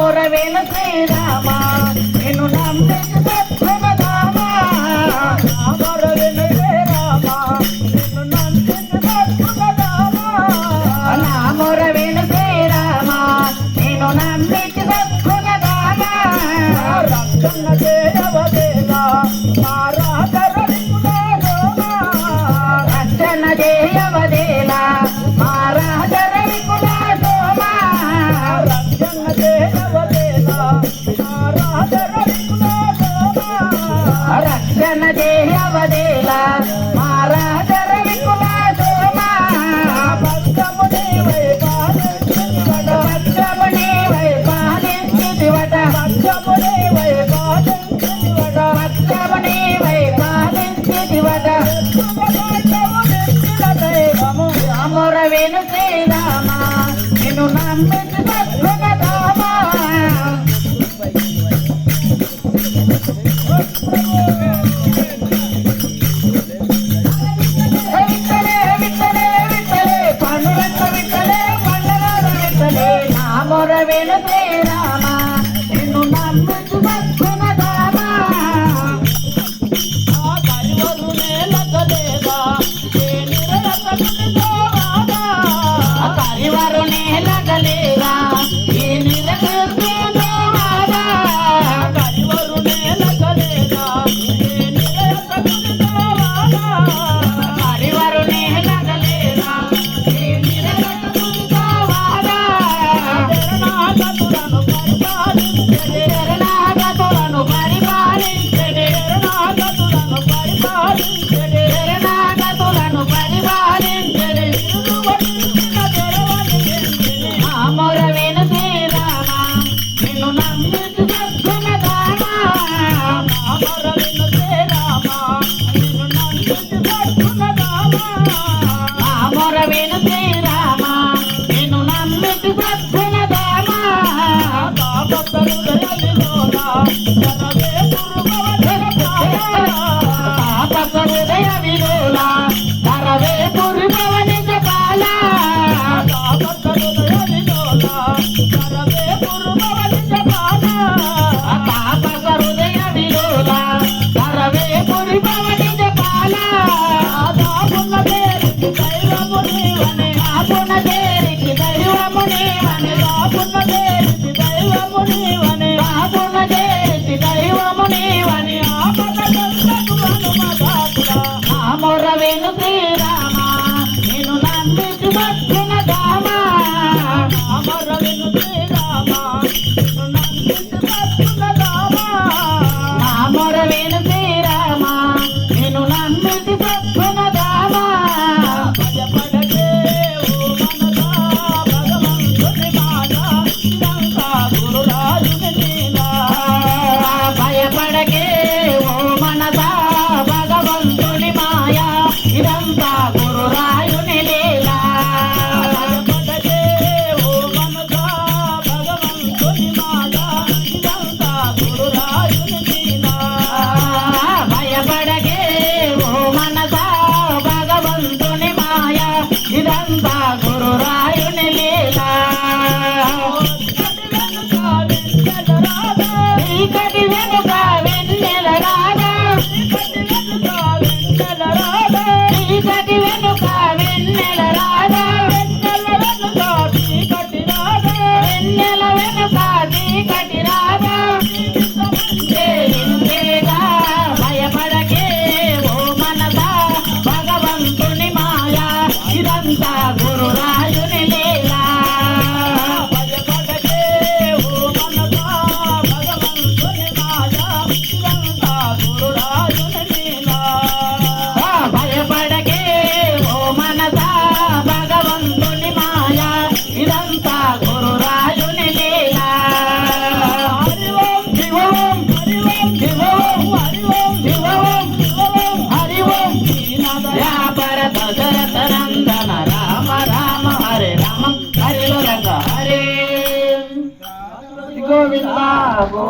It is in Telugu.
మొరవేల శ్రీరామ నిన్ను నమ్మించి సత్సుఖధామ మొరవేల శ్రీరామ నిన్ను నమ్మించి సత్సుఖధామ నా మొరవేల శ్రీరామ నిన్ను నమ్మించి సత్సుఖధామ రక్షణ చేయవదేలా మా రక్షణ చేయవదేలా మా రక్షణ చేయవదేలా మహారాజర వికుల Soma భక్తముని why పాలించితివట భక్తముని why పాలించితివట భక్తముని why పాలించితివట భక్తముని why పాలించితివట దైవము అమరవేణు శ్రీరామ నిన్ను నమ్మించి సత్సుఖధామ మొరవేలు శ్రీరామ నిన్ను నమ్మించు సత్సుఖధామ కరివరునే లగలేదా కరివరునే లగలేదా ఈ నిరగలేదా కరివరునే లగలేదా కరివరునే లగలేదా మొరవేణు శ్రీరామ నిన్ను నమ్మించి సత్సుఖధామ మొరవేణు శ్రీరామ నిన్ను నమ్మించి సత్సుఖధామ మొరవేణు శ్రీరామ నిన్ను నమ్మించి సత్సుఖధామ హృదయ విలోల ధరవే పురుభవని జపాల హృదయ విలోల ధరవే పురుభవని జపాల ఆపున దేరికి దైవముని వని ఆపున దేరికి దైవముని వని ఆపున దేరికి దైవముని వని ఆపున దేరికి దైవముని వని ఆపద మొరవేణు శ్రీరామ నిన్ను నమ్మించి సత్సుఖధామ మొరవేణు శ్రీరామ నిన్ను నమ్మించి సత్సుఖధామ మొరవేణు శ్రీరామ నిన్ను నమ్మించి సత్సుఖధామ భయపడకే ఓ మనసా భగవంతుని మాట ఇదంతా గురురాజుని లీలా భయపడకే ఓ మనసా భగవంతుని మాయా ఇదంతా గురురాయుని లీలా భయపడకే ఓ మనసా భగవంతుని మాయా ఇదంతా గురురాయుని లీలా భయపడకే ఓ మనసా భగవంతుని మాయా ఇదంతా గురురాయుని లీలా చీకటి వెనుక వెన్నెల రాదా చీకటి వెనుక వెన్నెల రాదా వెన్నెల వెనుక చీకటి రాదా ఇంతేగా భయపడకే ఓ మనసా భగవంతుని మాయా ఇదంతా గురురాయుని లీలా భయపడకే ఓ మనసా భగవంతుని మాయా ఇదంతా గురురాయుని లీలా భయపడకే ఓ మనసా భగవంతుని మాయా ఇదంతా గురురాయుని లీలా హరి ఓం శివ ఓం హరి ఓం శివ ఓం హరి ఓం శివ ఓం హరి ఓం వ్యాపర దశరథ నందన రామ రామ హరే రామ హరిలో రంగ హరే గోవింద గో